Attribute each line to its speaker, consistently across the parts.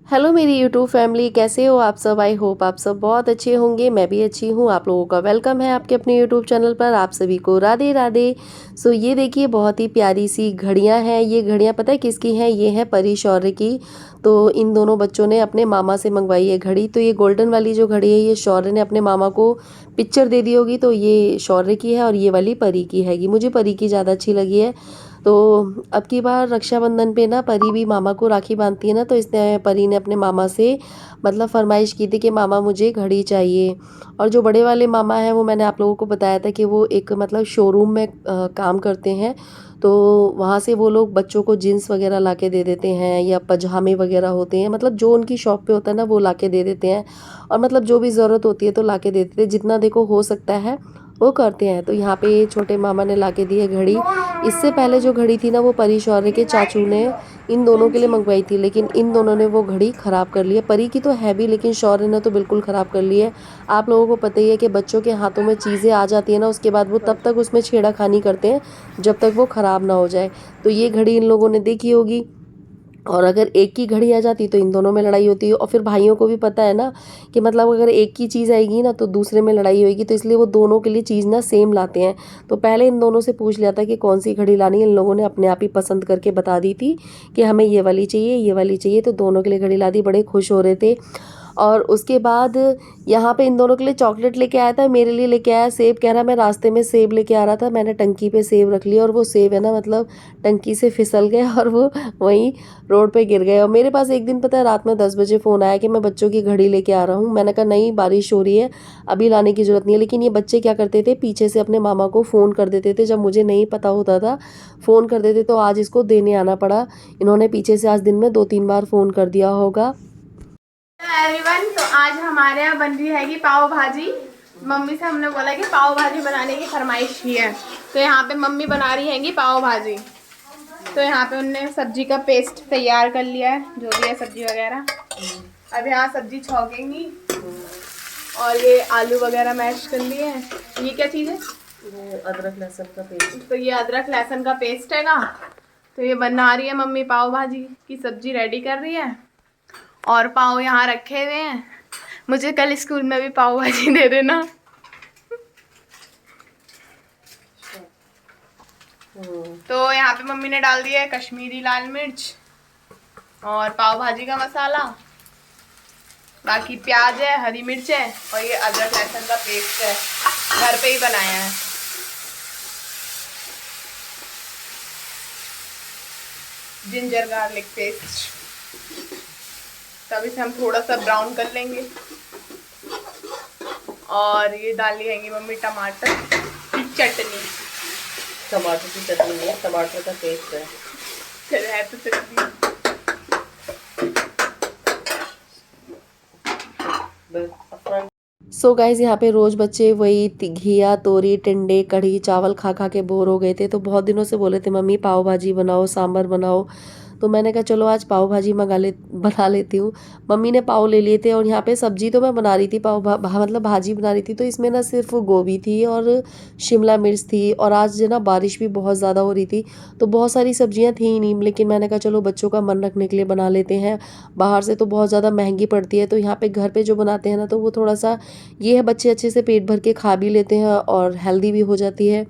Speaker 1: Hello मेरी YouTube family, कैसे हो आप सब। आई होप आप सब बहुत अच्छे होंगे। मैं भी अच्छी हूँ। आप लोगों का वेलकम है आपके अपने यूट्यूब चैनल पर। आप सभी को राधे राधे। सो ये देखिए बहुत ही प्यारी सी घड़ियाँ हैं। ये घड़ियाँ पता है किसकी हैं? ये है परी शौर्य की। तो इन दोनों बच्चों ने अपने मामा से मंगवाई है घड़ी। तो ये गोल्डन वाली जो घड़ी है ये शौर्य ने अपने मामा को पिक्चर दे दी होगी, तो ये शौर्य की है और ये वाली परी की हैगी। मुझे परी की ज़्यादा अच्छी लगी है। तो अब की बार रक्षाबंधन पे ना परी भी मामा को राखी बांधती है ना, तो इसने परी ने अपने मामा से मतलब फरमाइश की थी कि मामा मुझे घड़ी चाहिए। और जो बड़े वाले मामा हैं वो मैंने आप लोगों को बताया था कि वो एक मतलब शोरूम में काम करते हैं। तो वहाँ से वो लोग बच्चों को जीन्स वगैरह ला के दे देते हैं या पजामे वगैरह होते हैं, मतलब जो उनकी शॉप पे होता है ना वो ला के दे देते हैं। और मतलब जो भी ज़रूरत होती है तो ला के दे देते हैं, जितना देखो हो सकता है वो करते हैं। तो यहाँ पे छोटे मामा ने ला के दी है घड़ी। इससे पहले जो घड़ी थी ना वो परी शौर्य के चाचू ने इन दोनों के लिए मंगवाई थी, लेकिन इन दोनों ने वो घड़ी ख़राब कर ली है। परी की तो है भी, लेकिन शौर्य ने तो बिल्कुल ख़राब कर ली है। आप लोगों को पता ही है कि बच्चों के हाथों में चीज़ें आ जाती है ना, उसके बाद वो तब तक उसमें छेड़ाखानी करते हैं जब तक वो ख़राब ना हो जाए। तो ये घड़ी इन लोगों ने देखी होगी, और अगर एक की घड़ी आ जाती तो इन दोनों में लड़ाई होती है। और फिर भाइयों को भी पता है ना कि मतलब अगर एक की चीज़ आएगी ना तो दूसरे में लड़ाई होगी, तो इसलिए वो दोनों के लिए चीज़ ना सेम लाते हैं। तो पहले इन दोनों से पूछ लिया था कि कौन सी घड़ी लानी है। इन लोगों ने अपने आप ही पसंद करके बता दी थी कि हमें ये वाली चाहिए, ये वाली चाहिए। तो दोनों के लिए घड़ी ला दी, बड़े खुश हो रहे थे। और उसके बाद यहाँ पे इन दोनों के लिए चॉकलेट लेके आया था, मेरे लिए लेके आया सेब। कह रहा मैं रास्ते में सेब लेके आ रहा था, मैंने टंकी पे सेब रख लिया और वो सेब है ना मतलब टंकी से फिसल गए और वो वहीं रोड पे गिर गए। और मेरे पास एक दिन पता है रात में 10 बजे फ़ोन आया कि मैं बच्चों की घड़ी लेके आ रहा हूँ। मैंने कहा नहीं, बारिश हो रही है, अभी लाने की ज़रूरत नहीं है। लेकिन ये बच्चे क्या करते थे, पीछे से अपने मामा को फ़ोन कर देते थे जब मुझे नहीं पता होता था, फ़ोन कर देते। तो आज इसको देने आना पड़ा। इन्होंने पीछे से आज दिन में 2-3 बार फ़ोन कर दिया होगा।
Speaker 2: एवरीवन, तो आज हमारे यहाँ बन रही हैगी पाव भाजी। मम्मी से हमने बोला कि पाव भाजी बनाने की फरमाइश की है, तो यहाँ पे मम्मी बना रही हैगी पाव भाजी। तो यहाँ पे उनने सब्जी का पेस्ट तैयार कर लिया है, जो भी है सब्जी वगैरह। अब यहाँ सब्जी छौंकेंगी और ये आलू वगैरह मैश कर लिए हैं। ये क्या चीज़ है?
Speaker 1: वो अदरक लहसुन का पेस्ट।
Speaker 2: तो ये अदरक लहसुन का पेस्ट है ना। तो ये बना रही है मम्मी, पाव भाजी की सब्जी रेडी कर रही है। और पाव यहाँ रखे हुए हैं। मुझे कल स्कूल में भी पाव भाजी दे देना। तो यहाँ पे मम्मी ने डाल दिया है कश्मीरी लाल मिर्च और पाव भाजी का मसाला। बाकी प्याज है, हरी मिर्च है और ये अदरक लहसुन का पेस्ट है, घर पे ही बनाया है। Ginger garlic paste. तब इसे हम थोड़ा सा ब्राउन कर लेंगे। और ये डाली हैगी मम्मी टमाटर की चटनी।
Speaker 1: टमाटर की चटनी है, टमाटर का पेस्ट है
Speaker 2: तो चटनी।
Speaker 1: सो गाइज यहाँ पे रोज़ बच्चे वही घिया तोरी टिंडे कढ़ी चावल खा खा के बोर हो गए थे। तो बहुत दिनों से बोले थे मम्मी पाव भाजी बनाओ, सांभर बनाओ। तो मैंने कहा चलो आज पाव भाजी बना लेती हूँ। मम्मी ने पाव ले लिए थे और यहाँ पे सब्जी तो मैं बना रही थी, मतलब भाजी बना रही थी। तो इसमें ना सिर्फ गोभी थी और शिमला मिर्च थी। और आज जो ना बारिश भी बहुत ज़्यादा हो रही थी, तो बहुत सारी सब्जियाँ थी ही नहीं। लेकिन मैंने कहा चलो बच्चों का मन रखने के लिए बना लेते हैं। बाहर से तो बहुत ज़्यादा महंगी पड़ती है, तो यहाँ पे घर पे जो बनाते हैं ना तो वो थोड़ा सा ये है, बच्चे अच्छे से पेट भर के खा भी लेते हैं और हेल्दी भी हो जाती है।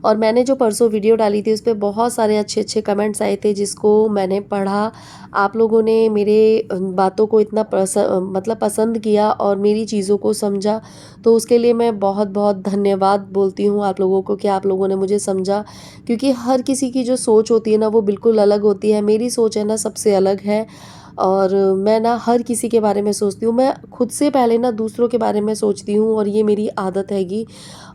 Speaker 1: और मैंने जो परसों वीडियो डाली थी उस पर बहुत सारे अच्छे अच्छे कमेंट्स आए थे, जिसको मैंने पढ़ा। आप लोगों ने मेरे बातों को इतना मतलब पसंद किया और मेरी चीज़ों को समझा, तो उसके लिए मैं बहुत बहुत धन्यवाद बोलती हूँ आप लोगों को कि आप लोगों ने मुझे समझा। क्योंकि हर किसी की जो सोच होती है ना वो बिल्कुल अलग होती है। मेरी सोच है ना सबसे अलग है। और मैं ना हर किसी के बारे में सोचती हूँ, मैं खुद से पहले ना दूसरों के बारे में सोचती हूँ, और ये मेरी आदत हैगी।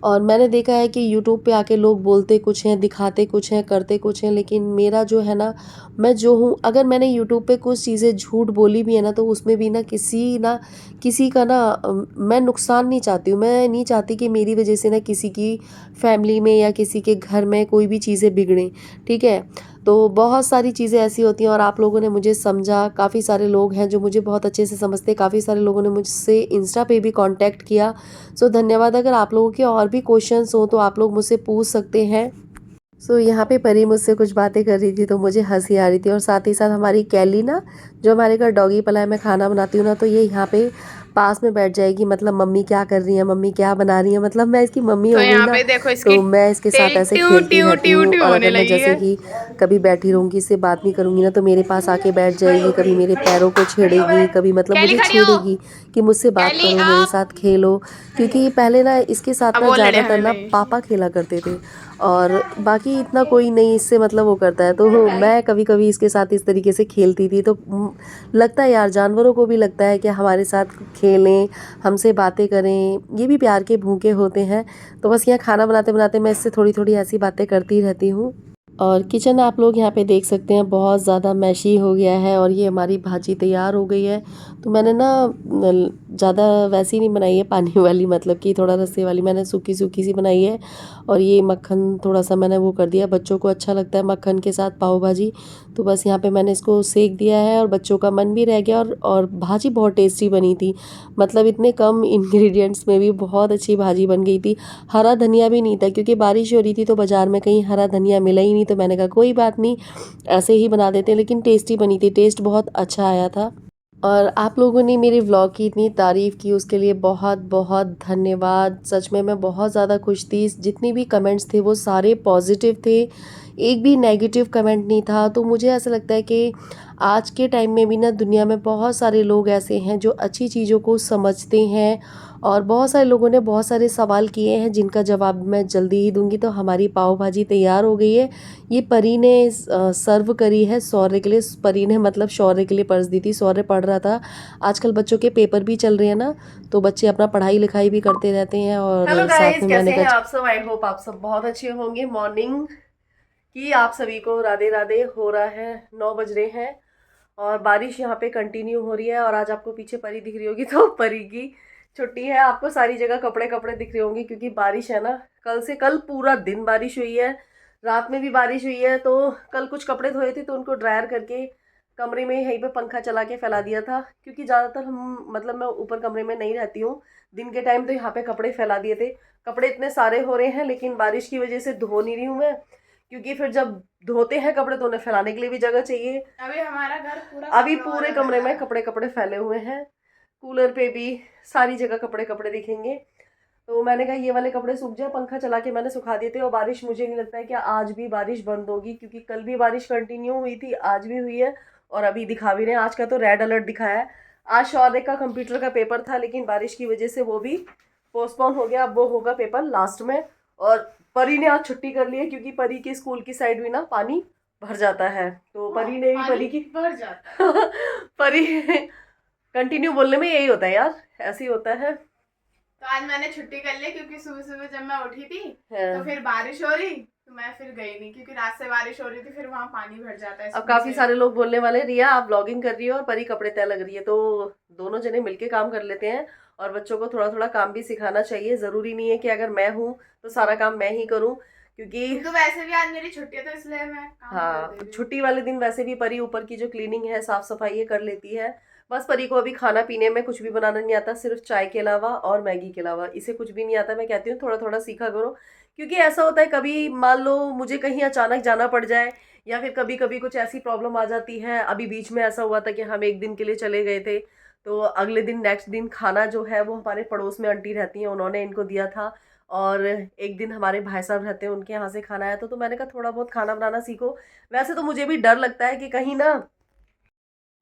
Speaker 1: और मैंने देखा है कि यूट्यूब पे आके लोग बोलते कुछ हैं, दिखाते कुछ हैं, करते कुछ हैं, लेकिन मेरा जो है ना, मैं जो हूँ, अगर मैंने यूट्यूब पे कुछ चीज़ें झूठ बोली भी है ना तो उसमें भी ना किसी का ना मैं नुकसान नहीं चाहती हूँ। मैं नहीं चाहती कि मेरी वजह से ना किसी की फैमिली में या किसी के घर में कोई भी चीज़ें बिगड़ें, ठीक है। तो बहुत सारी चीज़ें ऐसी होती हैं और आप लोगों ने मुझे समझा। काफ़ी सारे लोग हैं जो मुझे बहुत अच्छे से समझते हैं। काफ़ी सारे लोगों ने मुझसे इंस्टा पे भी कांटेक्ट किया। सो धन्यवाद। अगर आप लोगों के और भी क्वेश्चंस हो तो आप लोग मुझसे पूछ सकते हैं। सो यहाँ पे परी मुझसे कुछ बातें कर रही थी तो मुझे हंसी आ रही थी, और साथ ही साथ हमारी कैली ना, जो हमारे घर डॉगी पला है, मैं खाना बनाती हूँ ना तो ये यहाँ पे पास में बैठ जाएगी, मतलब मम्मी क्या कर रही है, मम्मी क्या बना रही है, मतलब मैं इसकी मम्मी
Speaker 2: तो
Speaker 1: हो गई
Speaker 2: यहाँ
Speaker 1: ना,
Speaker 2: पे देखो इसकी
Speaker 1: तो मैं इसके साथ ऐसे
Speaker 2: ट्यू
Speaker 1: खेलती
Speaker 2: ट्यू
Speaker 1: रहती
Speaker 2: ट्यू
Speaker 1: हूँ।
Speaker 2: ट्यू
Speaker 1: और
Speaker 2: होने
Speaker 1: अगर मैं
Speaker 2: लगी
Speaker 1: जैसे
Speaker 2: है।
Speaker 1: कि कभी बैठी रहूँगी, इससे बात नहीं करूँगी ना, तो मेरे पास आके बैठ जाएगी, कभी मेरे पैरों को छेड़ेगी, कभी मतलब
Speaker 2: कैली
Speaker 1: मुझे
Speaker 2: खड़ी हो।
Speaker 1: छेड़ेगी कि मुझसे बात
Speaker 2: कैली
Speaker 1: करो, मेरे
Speaker 2: आप।
Speaker 1: साथ खेलो। क्योंकि पहले ना इसके साथ
Speaker 2: अब
Speaker 1: ना
Speaker 2: वो लड़े
Speaker 1: ज़्यादातर
Speaker 2: हमें
Speaker 1: ना
Speaker 2: नहीं।
Speaker 1: पापा खेला करते थे, और बाकी इतना कोई नहीं इससे मतलब वो करता है। तो मैं कभी कभी इसके साथ इस तरीके से खेलती थी, तो लगता है यार, जानवरों को भी लगता है कि हमारे साथ खेलें, हमसे बातें करें, ये भी प्यार के भूखे होते हैं। तो बस यहाँ खाना बनाते बनाते मैं इससे थोड़ी थोड़ी ऐसी बातें करती रहती हूँ। और किचन आप लोग यहाँ पे देख सकते हैं बहुत ज़्यादा मैशी हो गया है, और ये हमारी भाजी तैयार हो गई है। तो मैंने ना ज़्यादा वैसी नहीं बनाई है पानी वाली, मतलब कि थोड़ा रस्से वाली, मैंने सूखी सूखी सी बनाई है। और ये मक्खन थोड़ा सा मैंने वो कर दिया, बच्चों को अच्छा लगता है मक्खन के साथ पाव भाजी। तो बस यहाँ पे मैंने इसको सेक दिया है, और बच्चों का मन भी रह गया, और भाजी बहुत टेस्टी बनी थी, मतलब इतने कम इंग्रेडिएंट्स में भी बहुत अच्छी भाजी बन गई थी। हरा धनिया भी नहीं था क्योंकि बारिश हो रही थी, तो बाज़ार में कहीं हरा धनिया मिला ही नहीं, तो मैंने कहा कोई बात नहीं, ऐसे ही बना देते हैं। लेकिन टेस्टी बनी थी, टेस्ट बहुत अच्छा आया था। और आप लोगों ने मेरे व्लॉग की इतनी तारीफ़ की, उसके लिए बहुत बहुत धन्यवाद। सच में मैं बहुत ज़्यादा खुश थी, जितने भी कमेंट्स थे वो सारे पॉजिटिव थे, एक भी नेगेटिव कमेंट नहीं था। तो मुझे ऐसा लगता है कि आज के टाइम में भी ना दुनिया में बहुत सारे लोग ऐसे हैं जो अच्छी चीज़ों को समझते हैं, और बहुत सारे लोगों ने बहुत सारे सवाल किए हैं जिनका जवाब मैं जल्दी ही दूंगी। तो हमारी पाव भाजी तैयार हो गई है। ये परी ने सर्व करी है शौर्य के लिए। परी ने मतलब शौर्य के लिए पर्स दी थी, शौर्य पढ़ रहा था। आजकल बच्चों के पेपर भी चल रहे हैं ना, तो बच्चे अपना पढ़ाई लिखाई भी करते रहते हैं। और
Speaker 2: हेलो
Speaker 1: साथ
Speaker 2: गाइस,
Speaker 1: में
Speaker 2: कैसे
Speaker 1: मैंने
Speaker 2: हैं
Speaker 1: कहा
Speaker 2: आप सब। आई होप आप सब बहुत अच्छे होंगे। मॉर्निंग की आप सभी को राधे राधे। हो रहा है 9 बज रहे हैं, और बारिश यहाँ पे कंटिन्यू हो रही है। और आज आपको पीछे परी दिख रही होगी तो परी की छुट्टी है। आपको सारी जगह कपड़े कपड़े दिख रहे होंगे क्योंकि बारिश है ना। कल पूरा दिन बारिश हुई है, रात में भी बारिश हुई है। तो कल कुछ कपड़े धोए थे तो उनको ड्रायर करके कमरे में यहीं पे पंखा चला के फैला दिया था, क्योंकि ज़्यादातर हम मतलब मैं ऊपर कमरे में नहीं रहती हूँ दिन के टाइम, तो यहाँ पे कपड़े फैला दिए थे। कपड़े इतने सारे हो रहे हैं लेकिन बारिश की वजह से धो नहीं रही हूँ मैं, क्योंकि फिर जब धोते हैं कपड़े तो उन्हें फैलाने के लिए भी जगह चाहिए। अभी हमारा घर पूरा अभी पूरे कमरे में कपड़े कपड़े फैले हुए हैं, कूलर पे भी सारी जगह कपड़े कपड़े दिखेंगे। तो मैंने कहा ये वाले कपड़े सूख जाए, पंखा चला के मैंने सुखा दिए थे। और बारिश मुझे नहीं लगता है कि आज भी बारिश बंद होगी, क्योंकि कल भी बारिश कंटिन्यू हुई थी, आज भी हुई है, और अभी दिखा भी रहे हैं। आज का तो रेड अलर्ट दिखाया है। आज शौर्य का कंप्यूटर का पेपर था लेकिन बारिश की वजह से वो भी पोस्टपोन हो गया। अब वो होगा पेपर लास्ट में। और परी ने आज छुट्टी कर ली है क्योंकि परी के स्कूल की साइड भी ना पानी भर जाता है। तो परी ने भी परी की भर जाता है परी कंटिन्यू बोलने में यही होता है यार, ऐसे ही होता है। तो आज मैंने छुट्टी कर ली क्योंकि सुबह सुबह जब मैं उठी थी तो फिर बारिश हो रही, तो मैं फिर गई नहीं क्योंकि रात से बारिश हो रही थी, फिर वहाँ पानी भर जाता है। अब काफी सारे लोग बोलने वाले, रिया आप व्लॉगिंग कर रही हो और परी कपड़े तय लग रही है, तो दोनों जने मिलके काम कर लेते हैं। और बच्चों को थोड़ा थोड़ा काम भी सिखाना चाहिए, जरूरी नहीं है कि अगर मैं हूँ तो सारा काम मैं ही करूँ, क्योंकि तो वैसे भी आज मेरी छुट्टी है तो इसलिए मैं काम हाँ, छुट्टी वाले दिन वैसे भी परी ऊपर की जो क्लीनिंग है, साफ सफाई है, कर लेती है। बस परी को अभी खाना पीने में कुछ भी बनाना नहीं आता, सिर्फ चाय के अलावा और मैगी के अलावा इसे कुछ भी नहीं आता। मैं कहती हूँ थोड़ा थोड़ा सीखा करो, क्योंकि ऐसा होता है कभी मान लो मुझे कहीं अचानक जाना पड़ जाए, या फिर कभी कभी कुछ ऐसी प्रॉब्लम आ जाती है। अभी बीच में ऐसा हुआ था कि हम एक दिन के लिए चले गए थे, तो अगले दिन नेक्स्ट दिन खाना जो है वो हमारे पड़ोस में आंटी रहती हैं, उन्होंने इनको दिया था। और एक दिन हमारे भाई साहब रहते हैं, उनके यहाँ से खाना आया था। तो मैंने कहा थोड़ा बहुत खाना बनाना सीखो। वैसे तो मुझे भी डर लगता है कि कहीं ना,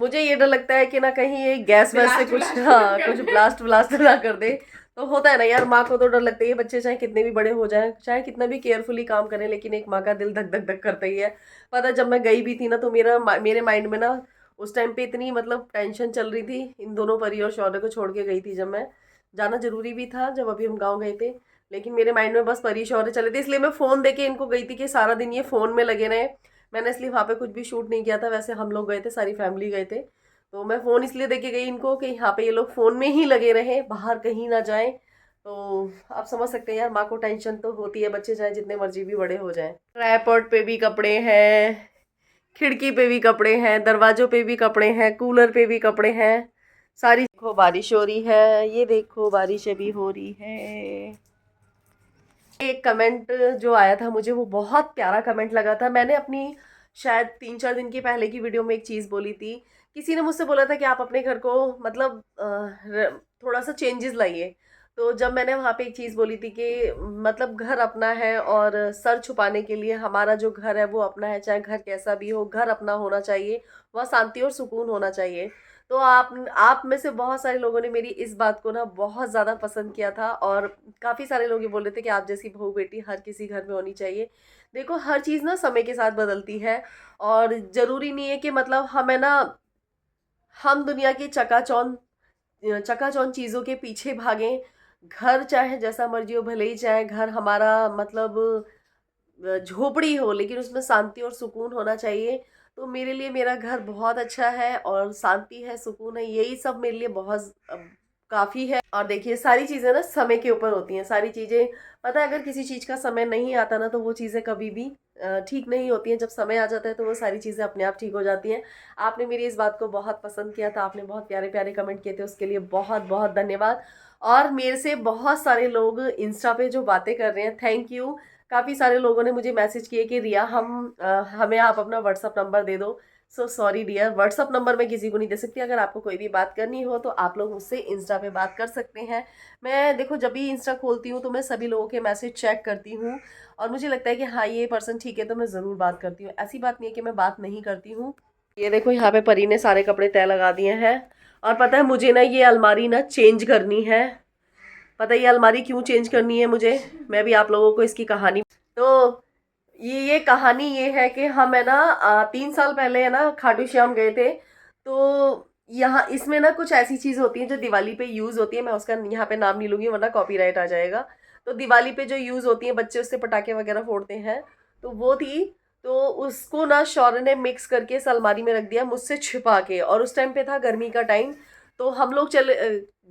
Speaker 2: मुझे ये डर लगता है कि ना कहीं ये गैस वैस से कुछ हाँ कुछ ब्लास्ट ब्लास्ट ना कर दे। तो होता है ना यार, माँ को तो डर लगता है। बच्चे चाहे कितने भी बड़े हो जाएं, चाहे कितना भी केयरफुली काम करें, लेकिन एक माँ का दिल धक धक धक करता ही है। पता है, जब मैं गई भी थी ना तो मेरे माइंड में ना उस टाइम पे इतनी मतलब टेंशन चल रही थी। इन दोनों परी और शौर्य को छोड़ के गई थी जब मैं, जाना जरूरी भी था जब अभी हम गाँव गए थे, लेकिन मेरे माइंड में बस परी शौर्य चले थे, इसलिए मैं फ़ोन दे के इनको गई थी कि सारा दिन ये फ़ोन में लगे रहे। मैंने इसलिए वहाँ पे कुछ भी शूट नहीं किया था। वैसे हम लोग गए थे, सारी फैमिली गए थे, तो मैं फ़ोन इसलिए देके गई इनको कि यहाँ पे ये लोग फ़ोन में ही लगे रहें, बाहर कहीं ना जाएं। तो आप समझ सकते हैं यार, माँ को टेंशन तो होती है, बच्चे चाहे जितने मर्जी भी बड़े हो जाएं। ट्राइपॉड पे भी कपड़े हैं, खिड़की पे भी कपड़े हैं, दरवाजों पे भी कपड़े हैं, कूलर पे भी कपड़े हैं, सारी। देखो बारिश हो रही है, ये देखो बारिश अभी हो रही है।
Speaker 1: एक कमेंट जो आया था मुझे वो बहुत प्यारा कमेंट लगा था। मैंने अपनी शायद 3-4 दिन की पहले की वीडियो में एक चीज़ बोली थी। किसी ने मुझसे बोला था कि आप अपने घर को मतलब थोड़ा सा चेंजेस लाइए। तो जब मैंने वहाँ पे एक चीज़ बोली थी कि मतलब घर अपना है और सर छुपाने के लिए हमारा जो घर है वो अपना है, चाहे घर कैसा भी हो, घर अपना होना चाहिए, वहाँ शांति और सुकून होना चाहिए। तो आप में से बहुत सारे लोगों ने मेरी इस बात को ना बहुत ज़्यादा पसंद किया था और काफ़ी सारे लोग ये बोल रहे थे कि आप जैसी बहू बेटी हर किसी घर में होनी चाहिए। देखो हर चीज़ ना समय के साथ बदलती है और ज़रूरी नहीं है कि मतलब हमें ना हम दुनिया की चकाचौंध चीज़ों के पीछे भागें। घर चाहे जैसा मर्जी हो, भले ही चाहे घर हमारा मतलब झोपड़ी हो, लेकिन उसमें शांति और सुकून होना चाहिए। तो मेरे लिए मेरा घर बहुत अच्छा है और शांति है, सुकून है, यही सब मेरे लिए बहुत काफ़ी है। और देखिए सारी चीज़ें ना समय के ऊपर होती हैं, सारी चीज़ें पता है अगर किसी चीज़ का समय नहीं आता ना तो वो चीज़ें कभी भी ठीक नहीं होती हैं। जब समय आ जाता है तो वो सारी चीज़ें अपने आप ठीक हो जाती हैं। आपने मेरी इस बात को बहुत पसंद किया था, आपने बहुत प्यारे प्यारे कमेंट किए थे, उसके लिए बहुत बहुत धन्यवाद। और मेरे से बहुत सारे लोग इंस्टा पे जो बातें कर रहे हैं, थैंक यू। काफ़ी सारे लोगों ने मुझे मैसेज किए कि रिया हमें आप अपना व्हाट्सअप नंबर दे दो। So sorry dear, WhatsApp number मैं किसी को नहीं दे सकती। अगर आपको कोई भी बात करनी हो तो आप लोग मुझसे इंस्टा पे बात कर सकते हैं। मैं देखो जब भी इंस्टा खोलती हूँ तो मैं सभी लोगों के मैसेज चेक करती हूँ और मुझे लगता है कि हाँ ये पर्सन ठीक है तो मैं ज़रूर बात करती हूँ। ऐसी बात नहीं है कि मैं बात नहीं करती हूँ। ये देखो यहाँ पे परी ने सारे कपड़े तय लगा दिए हैं और पता है मुझे ना ये अलमारी ना चेंज करनी है। पता है ये अलमारी क्यों चेंज करनी है मुझे, मैं भी आप लोगों को इसकी कहानी तो ये कहानी ये है कि हम है ना 3 साल पहले है ना खाटू श्याम गए थे। तो यहाँ इसमें ना कुछ ऐसी चीज़ होती है जो दिवाली पे यूज़ होती है। मैं उसका यहाँ पे नाम नहीं लूंगी वरना कॉपीराइट आ जाएगा। तो दिवाली पे जो यूज़ होती है, बच्चे उससे पटाखे वगैरह फोड़ते हैं, तो वो थी। तो उसको ना शौर्य ने मिक्स करके इस अलमारी में रख दिया मुझसे छिपा के, और उस टाइम पे था गर्मी का टाइम। तो हम लोग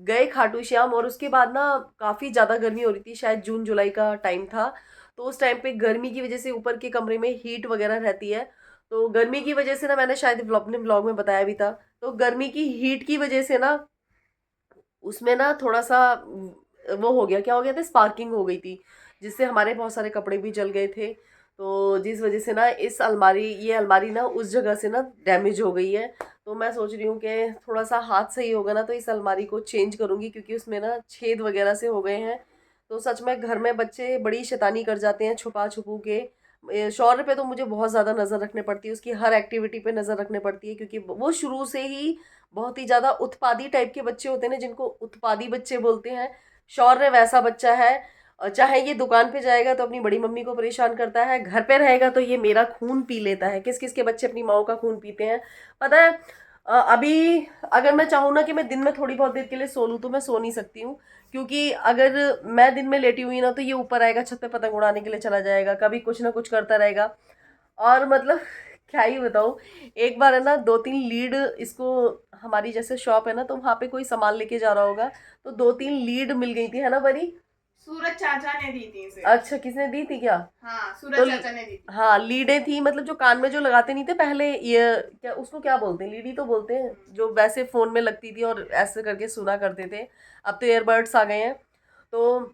Speaker 1: गए खाटू श्याम और उसके बाद ना काफ़ी ज़्यादा गर्मी हो रही थी, शायद जून जुलाई का टाइम था। तो उस टाइम पे गर्मी की वजह से ऊपर के कमरे में हीट वगैरह रहती है। तो गर्मी की वजह से ना मैंने शायद अपने ब्लॉग में बताया भी था, तो गर्मी की हीट की वजह से ना उसमें ना थोड़ा सा वो हो गया, क्या हो गया था, स्पार्किंग हो गई थी, जिससे हमारे बहुत सारे कपड़े भी जल गए थे। तो जिस वजह से ना ये अलमारी ना उस जगह से ना डैमेज हो गई है। तो मैं सोच रही हूँ कि थोड़ा सा हाथ सही होगा ना तो इस अलमारी को चेंज करूँगी, क्योंकि उसमें ना छेद वगैरह से हो गए हैं। तो सच में घर में बच्चे बड़ी शैतानी कर जाते हैं छुपा छुपू के। शौर्य पे तो मुझे बहुत ज़्यादा नज़र रखनी पड़ती है, उसकी हर एक्टिविटी पे नज़र रखनी पड़ती है, क्योंकि वो शुरू से ही बहुत ही ज़्यादा उत्पादी टाइप के बच्चे होते हैं ना, जिनको उत्पादी बच्चे बोलते हैं। शौर्य वैसा बच्चा है, चाहे ये दुकान पे जाएगा तो अपनी बड़ी मम्मी को परेशान करता है, घर पे रहेगा तो ये मेरा खून पी लेता है। किस किस के बच्चे अपनी माओ का खून पीते हैं पता है। अभी अगर मैं चाहूँ ना कि मैं दिन में थोड़ी बहुत देर के लिए सो लूँ तो मैं सो नहीं सकती हूँ, क्योंकि अगर मैं दिन में लेटी हुई ना तो ये ऊपर आएगा, छत पे पतंग उड़ाने के लिए चला जाएगा, कभी कुछ ना कुछ करता रहेगा। और मतलब क्या ही बताऊँ। एक बार है ना 2-3 लीड इसको, हमारी जैसे शॉप है ना तो वहाँ पे कोई सामान लेके जा रहा होगा, तो 2-3 लीड मिल गई थी, है ना बरी।
Speaker 2: सूरज चाचा ने दी थी इसे।
Speaker 1: अच्छा किसने दी थी क्या।
Speaker 2: हाँ
Speaker 1: तो
Speaker 2: सूरज चाचा ने दी थी।
Speaker 1: हाँ लीडें थी, मतलब जो कान में जो लगाते नहीं थे पहले, ये क्या उसको क्या बोलते हैं, लीडी तो बोलते हैं, जो वैसे फोन में लगती थी और ऐसे करके सुना करते थे। अब तो एयरबड्स आ गए हैं। तो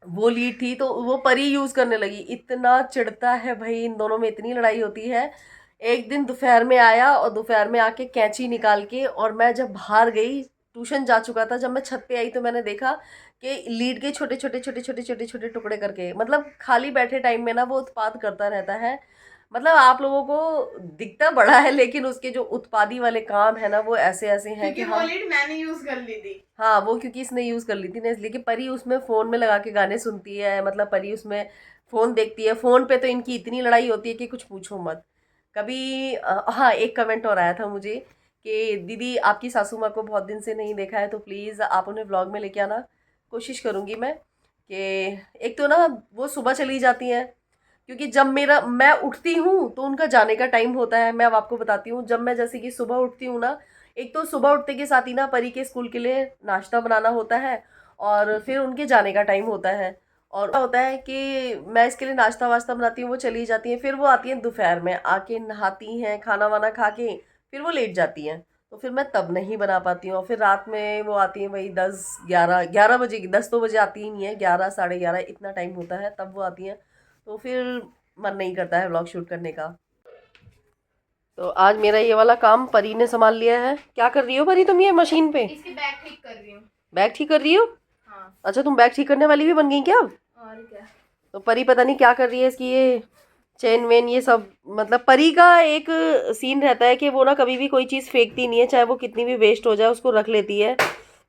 Speaker 1: वो लीड थी तो वो परी यूज करने लगी। इतना चिढ़ता है भाई, इन दोनों में इतनी लड़ाई होती है। एक दिन दोपहर में आया और दोपहर में आके कैंची निकाल के, और मैं जब बाहर गई, ट्यूशन जा चुका था, जब मैं छत पे आई तो मैंने देखा कि लीड के छोटे छोटे छोटे छोटे छोटे छोटे टुकड़े करके, मतलब खाली बैठे टाइम में ना वो उत्पाद करता रहता है। मतलब आप लोगों को दिखता बड़ा है लेकिन उसके जो उत्पादी वाले काम है ना वो ऐसे ऐसे हैं कि
Speaker 2: क्योंकि वो लीड मैंने यूज कर ली थी। हाँ
Speaker 1: वो क्योंकि इसने यूज कर ली थी ना, इसलिए कि परी उसमें फोन में लगा के गाने सुनती है, मतलब परी उसमें फोन देखती है। फोन पे तो इनकी इतनी लड़ाई होती है कि कुछ पूछो मत। कभी हाँ एक कमेंट और आया था मुझे कि दीदी आपकी सासू माँ को बहुत दिन से नहीं देखा है तो प्लीज़ आप उन्हें व्लॉग में लेके आना। कोशिश करूँगी मैं कि एक तो ना वो सुबह चली जाती हैं, क्योंकि जब मैं उठती हूँ तो उनका जाने का टाइम होता है। मैं अब आपको बताती हूँ, जब मैं जैसे कि सुबह उठती हूँ ना, एक तो सुबह उठते के साथ ही ना परी के स्कूल के लिए नाश्ता बनाना होता है और फिर उनके जाने का टाइम होता है। और क्या होता है कि मैं इसके लिए नाश्ता वाश्ता बनाती हूँ, वो चली जाती हैं, फिर वो आती हैं दोपहर में, आके नहाती हैं, खाना वाना खा के फिर वो लेट जाती हैं। तो फिर मैं तब नहीं बना पाती हूँ। और फिर रात में वो आती है वही 10-11 बजे की, 10 तो बजे आती ही नहीं है, 11 साढ़े 11 इतना टाइम होता है तब वो आती हैं। तो फिर मन नहीं करता है व्लॉग शूट करने का। तो आज मेरा ये वाला काम परी ने संभाल लिया है। क्या कर रही हो परी तुम ये मशीन पे?
Speaker 2: इसकी बैग ठीक कर रही हूँ।
Speaker 1: बैग ठीक कर रही हो?
Speaker 2: हाँ।
Speaker 1: अच्छा, तुम बैग ठीक करने वाली भी बन गई क्या अब?
Speaker 2: और क्या।
Speaker 1: तो परी पता नहीं क्या कर रही है इसकी ये चेन वेन ये सब। मतलब परी का एक सीन रहता है कि वो ना कभी भी कोई चीज़ फेंकती नहीं है, चाहे वो कितनी भी वेस्ट हो जाए उसको रख लेती है,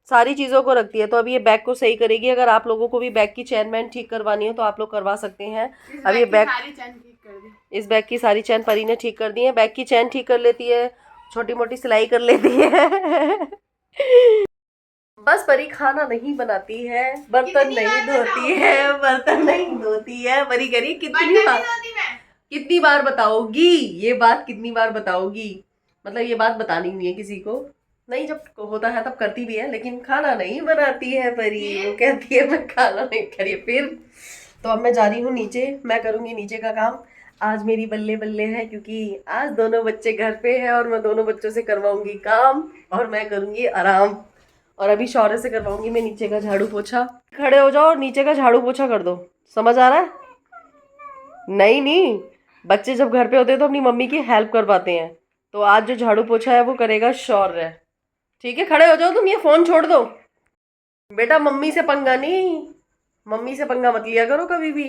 Speaker 1: सारी चीज़ों को रखती है। तो अब ये बैग को सही करेगी। अगर आप लोगों को भी बैग की चेन वैन ठीक करवानी हो तो आप लोग करवा सकते हैं। अब ये बैग,
Speaker 2: सारी चैन ठीक कर दी।
Speaker 1: इस बैग की सारी चैन परी ने ठीक कर दी है। बैग की चैन ठीक कर लेती है, छोटी मोटी सिलाई कर लेती है। बस परी खाना नहीं बनाती है, बर्तन नहीं धोती है, बर्तन नहीं धोती है। परी करी कितनी बार बताओगी ये बात, कितनी बार बताओगी? मतलब ये बात बतानी नहीं है किसी को। नहीं, जब होता है तब करती भी है, लेकिन खाना नहीं बनाती है परी। वो कहती है मैं खाना नहीं करी फिर। तो अब मैं जा रही हूँ नीचे, मैं करूँगी नीचे का काम। आज मेरी बल्ले बल्ले है क्योंकि आज दोनों बच्चे घर पे हैं और मैं दोनों बच्चों से करवाऊंगी काम और मैं करूँगी आराम। और अभी शौर्य से करवाऊंगी मैं नीचे का झाड़ू पोछा। खड़े हो जाओ और नीचे का झाड़ू पोछा कर दो। समझ आ रहा है? नहीं नहीं, बच्चे जब घर पे होते हैं तो अपनी मम्मी की हेल्प करवाते हैं। तो आज जो झाड़ू पोछा है वो करेगा शौर्य। ठीक है, खड़े हो जाओ तुम, ये फोन छोड़ दो। बेटा मम्मी से पंगा नहीं, मम्मी से पंगा मत लिया करो कभी भी।